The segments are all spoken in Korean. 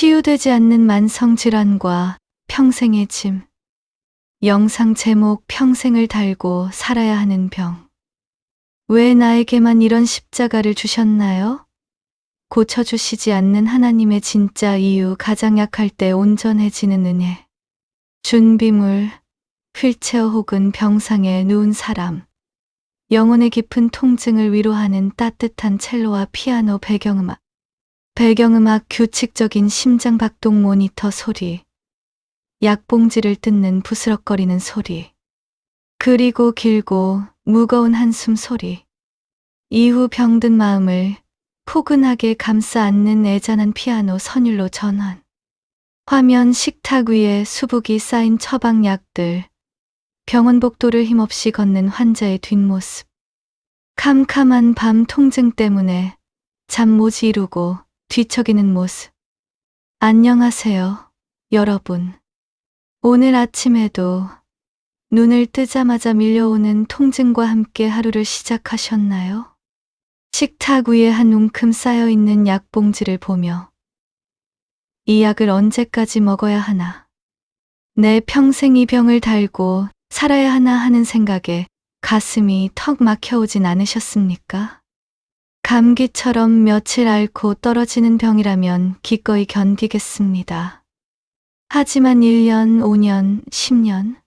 치유되지 않는 만성질환과 평생의 짐. 영상 제목 평생을 달고 살아야 하는 병. 왜 나에게만 이런 십자가를 주셨나요? 고쳐주시지 않는 하나님의 진짜 이유. 가장 약할 때 온전해지는 은혜. 준비물, 휠체어 혹은 병상에 누운 사람. 영혼의 깊은 통증을 위로하는 따뜻한 첼로와 피아노 배경음악. 배경음악 규칙적인 심장박동 모니터 소리. 약봉지를 뜯는 부스럭거리는 소리. 그리고 길고 무거운 한숨 소리. 이후 병든 마음을 포근하게 감싸 안는 애잔한 피아노 선율로 전환. 화면 식탁 위에 수북이 쌓인 처방약들. 병원 복도를 힘없이 걷는 환자의 뒷모습. 캄캄한 밤 통증 때문에 잠 못 이루고 뒤척이는 모습. 안녕하세요, 여러분. 오늘 아침에도 눈을 뜨자마자 밀려오는 통증과 함께 하루를 시작하셨나요? 식탁 위에 한 움큼 쌓여있는 약봉지를 보며 이 약을 언제까지 먹어야 하나? 내 평생 이 병을 달고 살아야 하나 하는 생각에 가슴이 턱 막혀오진 않으셨습니까? 감기처럼 며칠 앓고 떨어지는 병이라면 기꺼이 견디겠습니다. 하지만 1년, 5년, 10년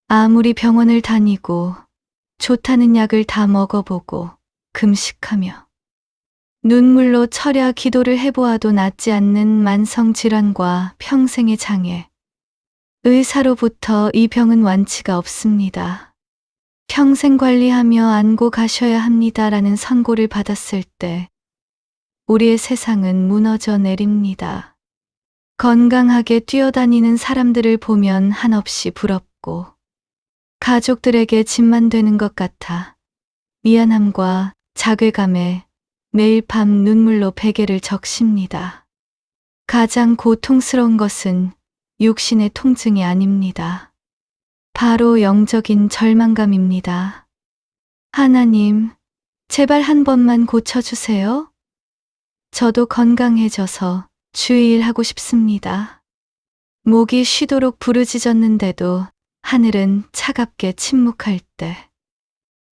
아무리 병원을 다니고 좋다는 약을 다 먹어보고 금식하며 눈물로 철야 기도를 해보아도 낫지 않는 만성질환과 평생의 장애. 의사로부터 이 병은 완치가 없습니다. 평생 관리하며 안고 가셔야 합니다라는 선고를 받았을 때 우리의 세상은 무너져 내립니다. 건강하게 뛰어다니는 사람들을 보면 한없이 부럽고 가족들에게 짐만 되는 것 같아 미안함과 자괴감에 매일 밤 눈물로 베개를 적십니다. 가장 고통스러운 것은 육신의 통증이 아닙니다. 바로 영적인 절망감입니다. 하나님, 제발 한 번만 고쳐주세요. 저도 건강해져서 주일 하고 싶습니다. 목이 쉬도록 부르짖었는데도 하늘은 차갑게 침묵할 때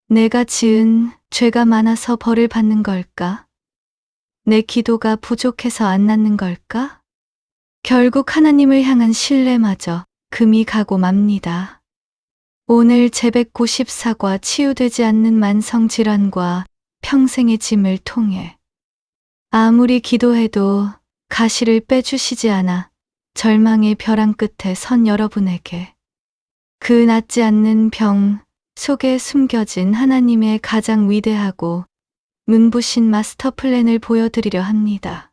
내가 지은 죄가 많아서 벌을 받는 걸까? 내 기도가 부족해서 안 낫는 걸까? 결국 하나님을 향한 신뢰마저 금이 가고 맙니다. 오늘 제194과 치유되지 않는 만성질환과 평생의 짐을 통해 아무리 기도해도 가시를 빼주시지 않아 절망의 벼랑 끝에 선 여러분에게 그 낫지 않는 병 속에 숨겨진 하나님의 가장 위대하고 눈부신 마스터 플랜을 보여드리려 합니다.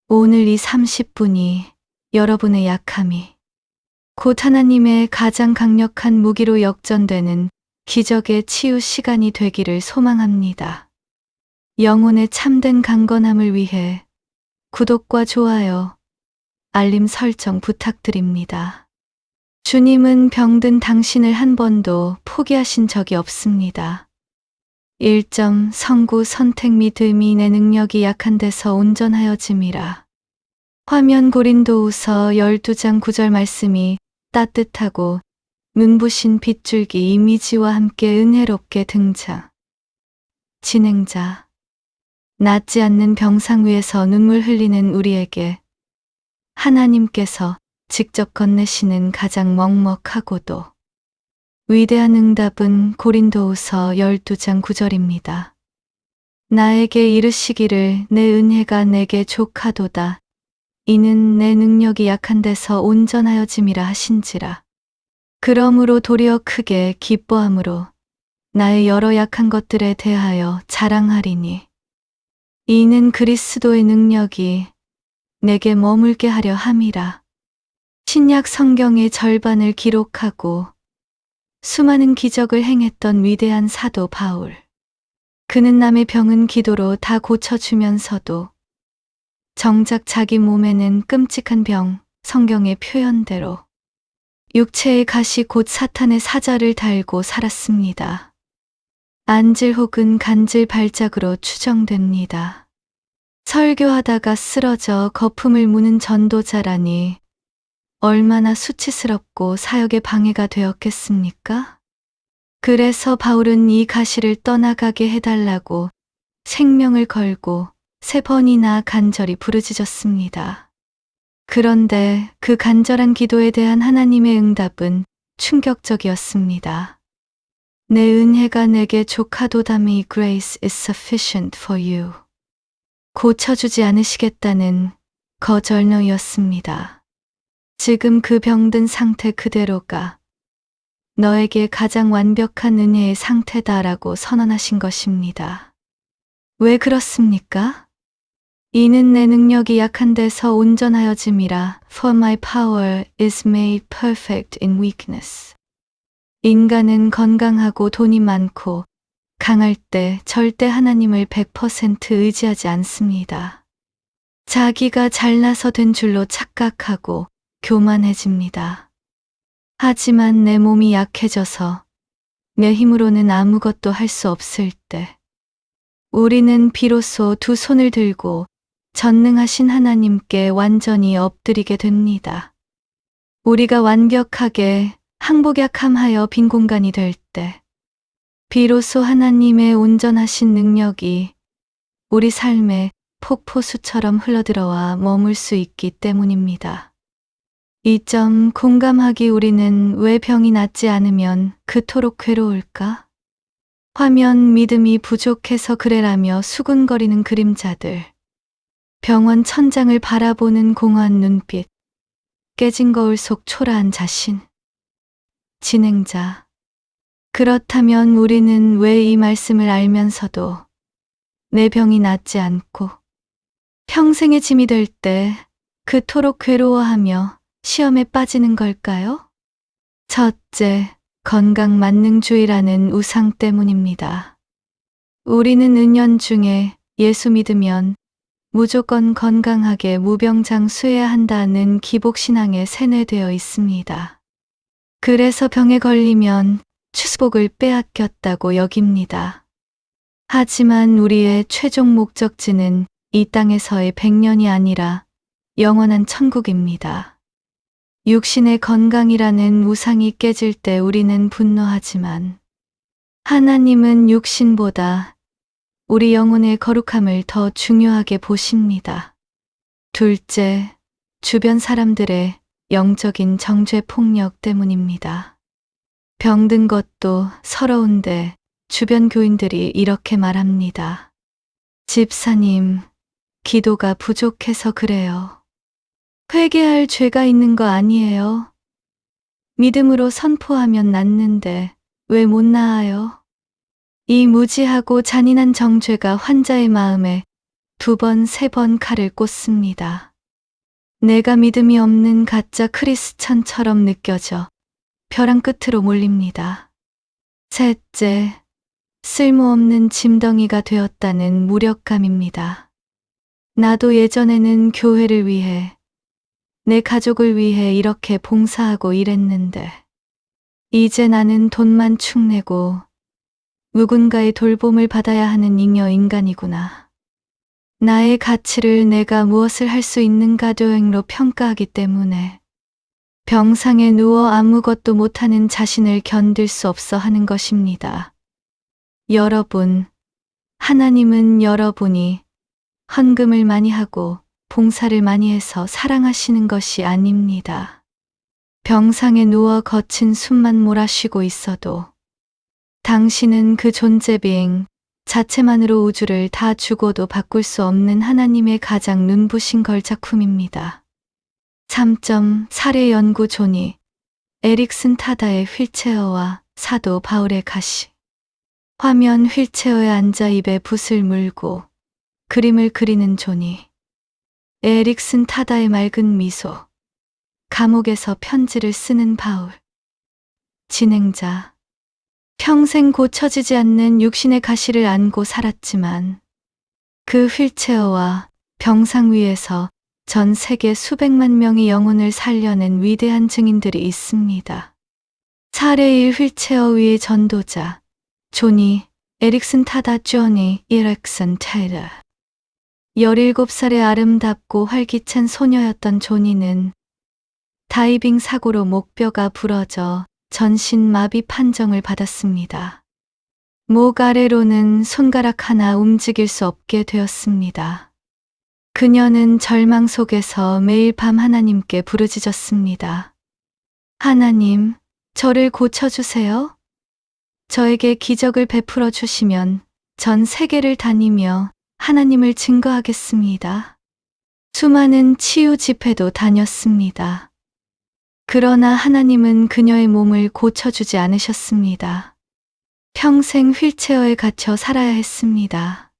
오늘 이 30분이 여러분의 약함이 곧 하나님의 가장 강력한 무기로 역전되는 기적의 치유 시간이 되기를 소망합니다. 영혼의 참된 강건함을 위해 구독과 좋아요, 알림 설정 부탁드립니다. 주님은 병든 당신을 한 번도 포기하신 적이 없습니다. 1점 성구 선택 및 의미 내 능력이 약한 데서 온전하여짐이라. 화면 고린도후서 12장 9절 말씀이 따뜻하고 눈부신 빗줄기 이미지와 함께 은혜롭게 등장. 진행자. 낫지 않는 병상 위에서 눈물 흘리는 우리에게 하나님께서 직접 건네시는 가장 먹먹하고도 위대한 응답은 고린도후서 12장 9절입니다. 나에게 이르시기를 내 은혜가 내게 족하도다. 이는 내 능력이 약한 데서 온전하여짐이라 하신지라. 그러므로 도리어 크게 기뻐함으로 나의 여러 약한 것들에 대하여 자랑하리니 이는 그리스도의 능력이 내게 머물게 하려 함이라. 신약 성경의 절반을 기록하고 수많은 기적을 행했던 위대한 사도 바울. 그는 남의 병은 기도로 다 고쳐주면서도 정작 자기 몸에는 끔찍한 병, 성경의 표현대로 육체의 가시 곧 사탄의 사자를 달고 살았습니다. 안질 혹은 간질 발작으로 추정됩니다. 설교하다가 쓰러져 거품을 무는 전도자라니 얼마나 수치스럽고 사역에 방해가 되었겠습니까? 그래서 바울은 이 가시를 떠나가게 해달라고 생명을 걸고 3번이나 간절히 부르짖었습니다. 그런데 그 간절한 기도에 대한 하나님의 응답은 충격적이었습니다. 내 은혜가 내게 족하도다. My grace is sufficient for you. 고쳐주지 않으시겠다는 거절노였습니다. 지금 그 병든 상태 그대로가 너에게 가장 완벽한 은혜의 상태다라고 선언하신 것입니다. 왜 그렇습니까? 이는 내 능력이 약한 데서 온전하여짐이라. For my power is made perfect in weakness. 인간은 건강하고 돈이 많고 강할 때 절대 하나님을 100% 의지하지 않습니다. 자기가 잘나서 된 줄로 착각하고 교만해집니다. 하지만 내 몸이 약해져서 내 힘으로는 아무것도 할 수 없을 때 우리는 비로소 2 손을 들고 전능하신 하나님께 완전히 엎드리게 됩니다. 우리가 완벽하게 항복약함하여 빈 공간이 될 때 비로소 하나님의 온전하신 능력이 우리 삶에 폭포수처럼 흘러들어와 머물 수 있기 때문입니다. 이 점 공감하기. 우리는 왜 병이 낫지 않으면 그토록 괴로울까? 화면 믿음이 부족해서 그래라며 수군거리는 그림자들, 병원 천장을 바라보는 공허한 눈빛, 깨진 거울 속 초라한 자신. 진행자. 그렇다면 우리는 왜 이 말씀을 알면서도 내 병이 낫지 않고 평생의 짐이 될 때 그토록 괴로워하며 시험에 빠지는 걸까요? 첫째, 건강만능주의라는 우상 때문입니다. 우리는 은연중에 예수 믿으면 무조건 건강하게 무병장수해야 한다는 기복신앙에 세뇌되어 있습니다. 그래서 병에 걸리면 축복을 빼앗겼다고 여깁니다. 하지만 우리의 최종 목적지는 이 땅에서의 100년이 아니라 영원한 천국입니다. 육신의 건강이라는 우상이 깨질 때 우리는 분노하지만 하나님은 육신보다 우리 영혼의 거룩함을 더 중요하게 보십니다. 둘째, 주변 사람들의 영적인 정죄 폭력 때문입니다. 병든 것도 서러운데 주변 교인들이 이렇게 말합니다. 집사님, 기도가 부족해서 그래요. 회개할 죄가 있는 거 아니에요? 믿음으로 선포하면 낫는데 왜 못 나아요? 이 무지하고 잔인한 정죄가 환자의 마음에 2번, 3번 칼을 꽂습니다. 내가 믿음이 없는 가짜 크리스찬처럼 느껴져 벼랑 끝으로 몰립니다. 셋째, 쓸모없는 짐덩이가 되었다는 무력감입니다. 나도 예전에는 교회를 위해, 내 가족을 위해 이렇게 봉사하고 일했는데 이제 나는 돈만 축내고 누군가의 돌봄을 받아야 하는 잉여 인간이구나. 나의 가치를 내가 무엇을 할 수 있는가 도행로 평가하기 때문에 병상에 누워 아무것도 못하는 자신을 견딜 수 없어 하는 것입니다. 여러분, 하나님은 여러분이 헌금을 많이 하고 봉사를 많이 해서 사랑하시는 것이 아닙니다. 병상에 누워 거친 숨만 몰아쉬고 있어도 당신은 그 존재 비행 자체만으로 우주를 다 주고도 바꿀 수 없는 하나님의 가장 눈부신 걸작품입니다. 3점 사례 연구 조니 에릭슨 타다의 휠체어와 사도 바울의 가시. 화면 휠체어에 앉아 입에 붓을 물고 그림을 그리는 조니. 에릭슨 타다의 맑은 미소. 감옥에서 편지를 쓰는 바울. 진행자. 평생 고쳐지지 않는 육신의 가시를 안고 살았지만 그 휠체어와 병상 위에서 전 세계 수백만 명의 영혼을 살려낸 위대한 증인들이 있습니다. 사례 1 휠체어 위의 전도자 조니 에릭슨 타다. 조니 에릭슨 타다. 17살의 아름답고 활기찬 소녀였던 조니는 다이빙 사고로 목뼈가 부러져 전신 마비 판정을 받았습니다. 목 아래로는 손가락 하나 움직일 수 없게 되었습니다. 그녀는 절망 속에서 매일 밤 하나님께 부르짖었습니다. 하나님, 저를 고쳐주세요. 저에게 기적을 베풀어 주시면 전 세계를 다니며 하나님을 증거하겠습니다. 수많은 치유 집회도 다녔습니다. 그러나 하나님은 그녀의 몸을 고쳐주지 않으셨습니다. 평생 휠체어에 갇혀 살아야 했습니다.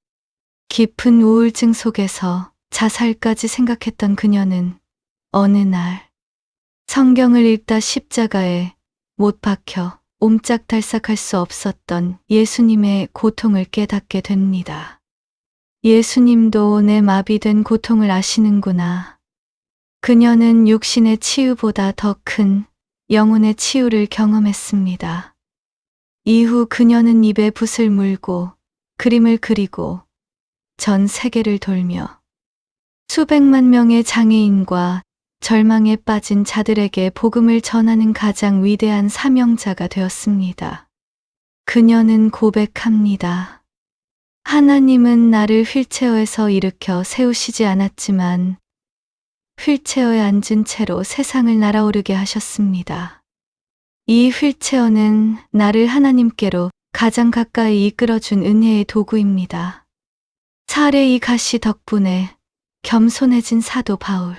깊은 우울증 속에서 자살까지 생각했던 그녀는 어느 날 성경을 읽다 십자가에 못 박혀 옴짝달싹할 수 없었던 예수님의 고통을 깨닫게 됩니다. 예수님도 내 마비된 고통을 아시는구나. 그녀는 육신의 치유보다 더 큰 영혼의 치유를 경험했습니다. 이후 그녀는 입에 붓을 물고 그림을 그리고 전 세계를 돌며 수백만 명의 장애인과 절망에 빠진 자들에게 복음을 전하는 가장 위대한 사명자가 되었습니다. 그녀는 고백합니다. 하나님은 나를 휠체어에서 일으켜 세우시지 않았지만 휠체어에 앉은 채로 세상을 날아오르게 하셨습니다. 이 휠체어는 나를 하나님께로 가장 가까이 이끌어준 은혜의 도구입니다. 살의 이 가시 덕분에 겸손해진 사도 바울.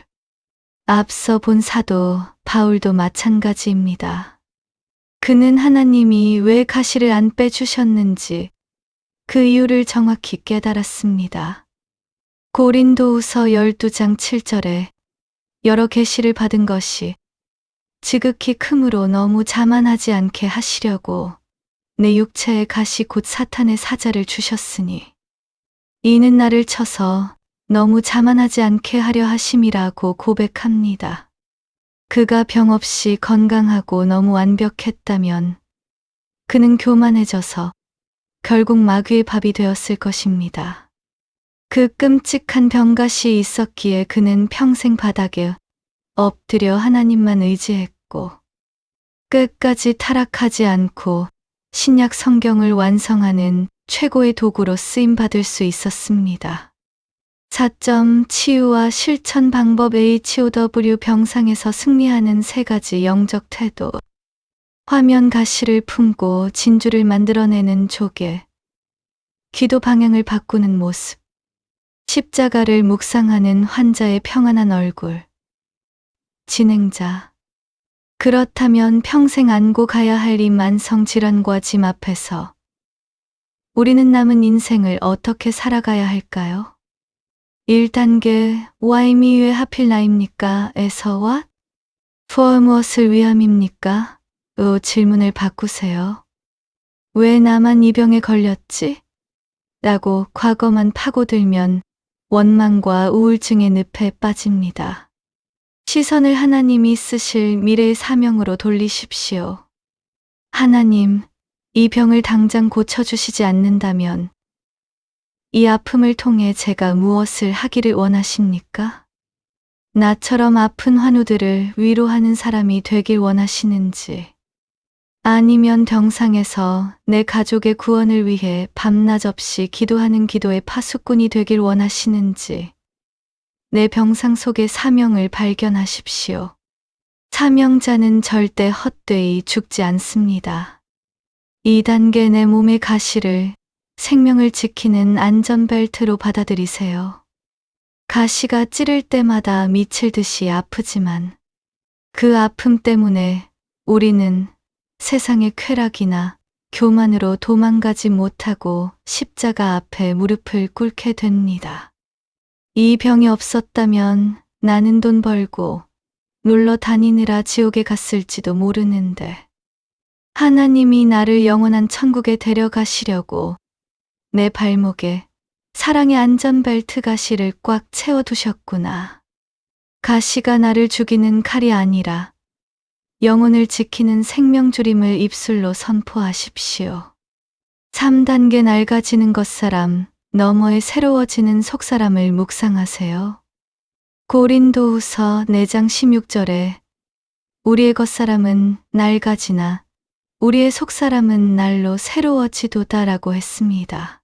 앞서 본 사도 바울도 마찬가지입니다. 그는 하나님이 왜 가시를 안 빼주셨는지 그 이유를 정확히 깨달았습니다. 고린도후서 12장 7절에 여러 계시를 받은 것이 지극히 크므로 너무 자만하지 않게 하시려고 내 육체의 가시 곧 사탄의 사자를 주셨으니 이는 나를 쳐서 너무 자만하지 않게 하려 하심이라고 고백합니다. 그가 병 없이 건강하고 너무 완벽했다면 그는 교만해져서 결국 마귀의 밥이 되었을 것입니다. 그 끔찍한 병가시 있었기에 그는 평생 바닥에 엎드려 하나님만 의지했고 끝까지 타락하지 않고 신약 성경을 완성하는 최고의 도구로 쓰임받을 수 있었습니다. 4점 치유와 실천 방법 HOW 병상에서 승리하는 3가지 영적 태도. 화면 가시를 품고 진주를 만들어내는 조개. 기도 방향을 바꾸는 모습. 십자가를 묵상하는 환자의 평안한 얼굴. 진행자. 그렇다면 평생 안고 가야 할 이 만성 질환과 짐 앞에서 우리는 남은 인생을 어떻게 살아가야 할까요? 1단계 Why me 왜 하필 나입니까? 에서 What? For 무엇을 위함입니까? 로 질문을 바꾸세요. 왜 나만 이 병에 걸렸지? 라고 과거만 파고들면 원망과 우울증의 늪에 빠집니다. 시선을 하나님이 쓰실 미래의 사명으로 돌리십시오. 하나님, 이 병을 당장 고쳐주시지 않는다면 이 아픔을 통해 제가 무엇을 하기를 원하십니까? 나처럼 아픈 환우들을 위로하는 사람이 되길 원하시는지, 아니면 병상에서 내 가족의 구원을 위해 밤낮 없이 기도하는 기도의 파수꾼이 되길 원하시는지, 내 병상 속의 사명을 발견하십시오. 사명자는 절대 헛되이 죽지 않습니다. 2단계 내 몸의 가시를 생명을 지키는 안전벨트로 받아들이세요. 가시가 찌를 때마다 미칠 듯이 아프지만 그 아픔 때문에 우리는 세상의 쾌락이나 교만으로 도망가지 못하고 십자가 앞에 무릎을 꿇게 됩니다. 이 병이 없었다면 나는 돈 벌고 놀러 다니느라 지옥에 갔을지도 모르는데 하나님이 나를 영원한 천국에 데려가시려고 내 발목에 사랑의 안전벨트 가시를 꽉 채워두셨구나. 가시가 나를 죽이는 칼이 아니라 영혼을 지키는 생명줄임을 입술로 선포하십시오. 3단계 낡아지는 것사람, 너머에 새로워지는 속사람을 묵상하세요. 고린도후서 4장 16절에 우리의 겉사람은 낡아지나 우리의 속사람은 날로 새로워지도다라고 했습니다.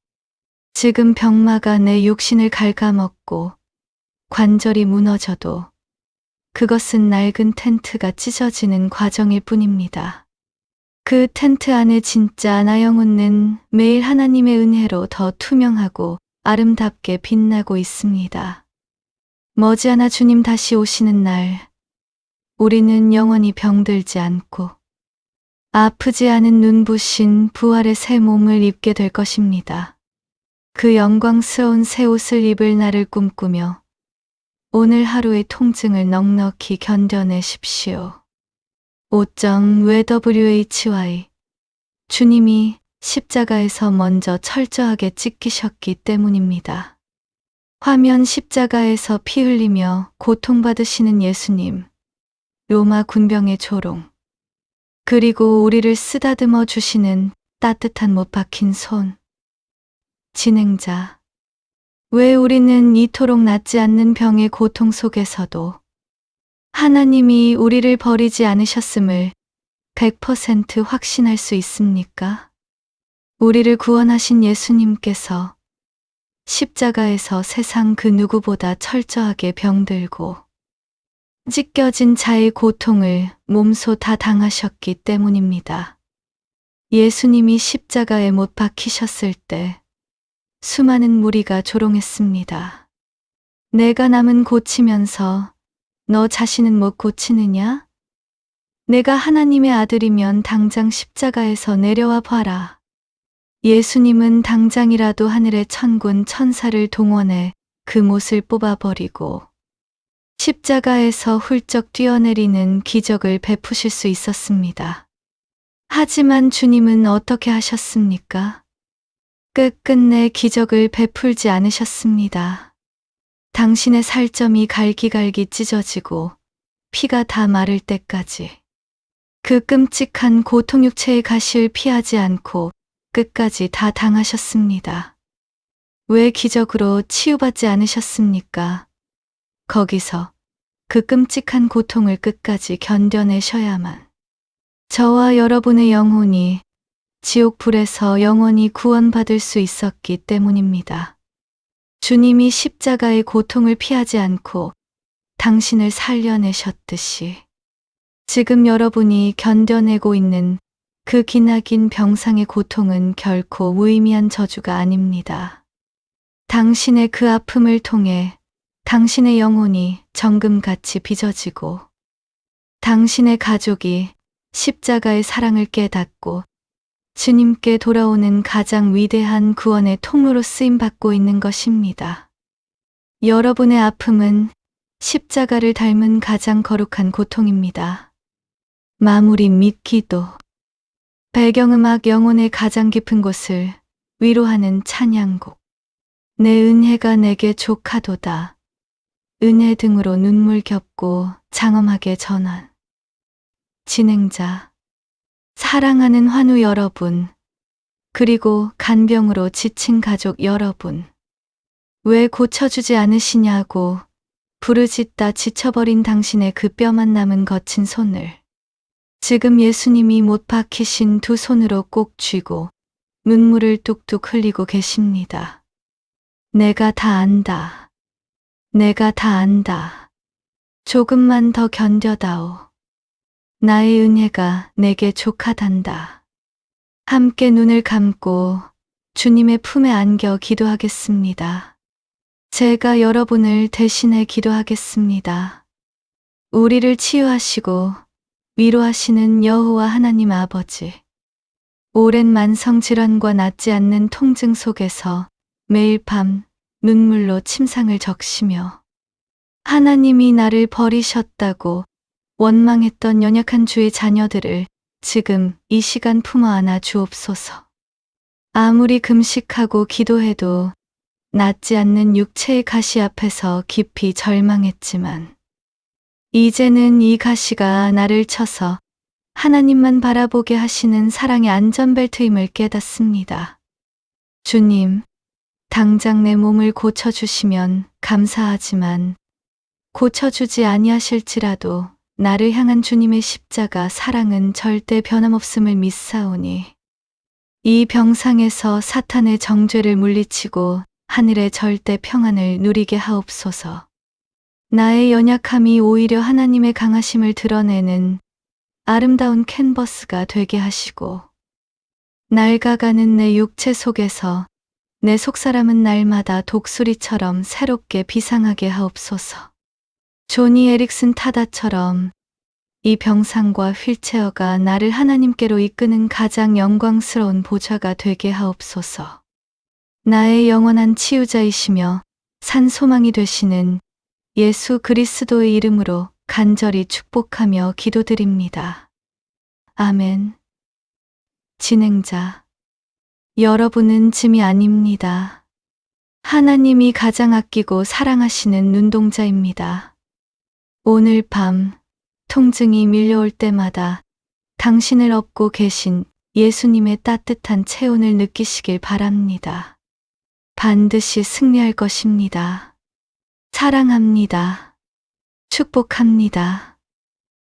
지금 병마가 내 육신을 갉아먹고 관절이 무너져도 그것은 낡은 텐트가 찢어지는 과정일 뿐입니다. 그 텐트 안에 진짜 나 영혼은 매일 하나님의 은혜로 더 투명하고 아름답게 빛나고 있습니다. 머지않아 주님 다시 오시는 날, 우리는 영원히 병들지 않고 아프지 않은 눈부신 부활의 새 몸을 입게 될 것입니다. 그 영광스러운 새 옷을 입을 날을 꿈꾸며 오늘 하루의 통증을 넉넉히 견뎌내십시오. 5.why 주님이 십자가에서 먼저 철저하게 찢기셨기 때문입니다. 화면 십자가에서 피 흘리며 고통받으시는 예수님, 로마 군병의 조롱, 그리고 우리를 쓰다듬어 주시는 따뜻한 못 박힌 손. 진행자, 왜 우리는 이토록 낫지 않는 병의 고통 속에서도 하나님이 우리를 버리지 않으셨음을 100% 확신할 수 있습니까? 우리를 구원하신 예수님께서 십자가에서 세상 그 누구보다 철저하게 병들고 찢겨진 자의 고통을 몸소 다 당하셨기 때문입니다. 예수님이 십자가에 못 박히셨을 때 수많은 무리가 조롱했습니다. 내가 남은 고치면서 너 자신은 못 고치느냐? 내가 하나님의 아들이면 당장 십자가에서 내려와 봐라. 예수님은 당장이라도 하늘의 천군 천사를 동원해 그 못을 뽑아버리고 십자가에서 훌쩍 뛰어내리는 기적을 베푸실 수 있었습니다. 하지만 주님은 어떻게 하셨습니까? 끝끝내 기적을 베풀지 않으셨습니다. 당신의 살점이 갈기갈기 찢어지고 피가 다 마를 때까지 그 끔찍한 고통 육체의 가시를 피하지 않고 끝까지 다 당하셨습니다. 왜 기적으로 치유받지 않으셨습니까? 거기서 그 끔찍한 고통을 끝까지 견뎌내셔야만 저와 여러분의 영혼이 지옥불에서 영원히 구원받을 수 있었기 때문입니다. 주님이 십자가의 고통을 피하지 않고 당신을 살려내셨듯이 지금 여러분이 견뎌내고 있는 그 기나긴 병상의 고통은 결코 무의미한 저주가 아닙니다. 당신의 그 아픔을 통해 당신의 영혼이 정금같이 빚어지고 당신의 가족이 십자가의 사랑을 깨닫고 주님께 돌아오는 가장 위대한 구원의 통로로 쓰임받고 있는 것입니다. 여러분의 아픔은 십자가를 닮은 가장 거룩한 고통입니다. 마무리 및 기도. 배경음악 영혼의 가장 깊은 곳을 위로하는 찬양곡. 내 은혜가 내게 족하도다. 은혜 등으로 눈물 겹고 장엄하게 전환. 진행자, 사랑하는 환우 여러분, 그리고 간병으로 지친 가족 여러분, 왜 고쳐주지 않으시냐고 부르짖다 지쳐버린 당신의 그 뼈만 남은 거친 손을 지금 예수님이 못 박히신 두 손으로 꼭 쥐고 눈물을 뚝뚝 흘리고 계십니다. 내가 다 안다. 내가 다 안다. 조금만 더 견뎌다오. 나의 은혜가 내게 족하단다. 함께 눈을 감고 주님의 품에 안겨 기도하겠습니다. 제가 여러분을 대신해 기도하겠습니다. 우리를 치유하시고 위로하시는 여호와 하나님 아버지, 오랜 만성질환과 낫지 않는 통증 속에서 매일 밤 눈물로 침상을 적시며 하나님이 나를 버리셨다고 원망했던 연약한 주의 자녀들을 지금 이 시간 품어 안아 주옵소서. 아무리 금식하고 기도해도 낫지 않는 육체의 가시 앞에서 깊이 절망했지만 이제는 이 가시가 나를 쳐서 하나님만 바라보게 하시는 사랑의 안전벨트임을 깨닫습니다. 주님, 당장 내 몸을 고쳐주시면 감사하지만 고쳐주지 아니하실지라도 나를 향한 주님의 십자가 사랑은 절대 변함없음을 믿사오니 이 병상에서 사탄의 정죄를 물리치고 하늘의 절대 평안을 누리게 하옵소서. 나의 연약함이 오히려 하나님의 강하심을 드러내는 아름다운 캔버스가 되게 하시고 낡아가는 내 육체 속에서 내 속사람은 날마다 독수리처럼 새롭게 비상하게 하옵소서. 조니 에릭슨 타다처럼 이 병상과 휠체어가 나를 하나님께로 이끄는 가장 영광스러운 보좌가 되게 하옵소서. 나의 영원한 치유자이시며 산 소망이 되시는 예수 그리스도의 이름으로 간절히 축복하며 기도드립니다. 아멘. 진행자. 여러분은 짐이 아닙니다. 하나님이 가장 아끼고 사랑하시는 눈동자입니다. 오늘 밤 통증이 밀려올 때마다 당신을 업고 계신 예수님의 따뜻한 체온을 느끼시길 바랍니다. 반드시 승리할 것입니다. 사랑합니다. 축복합니다.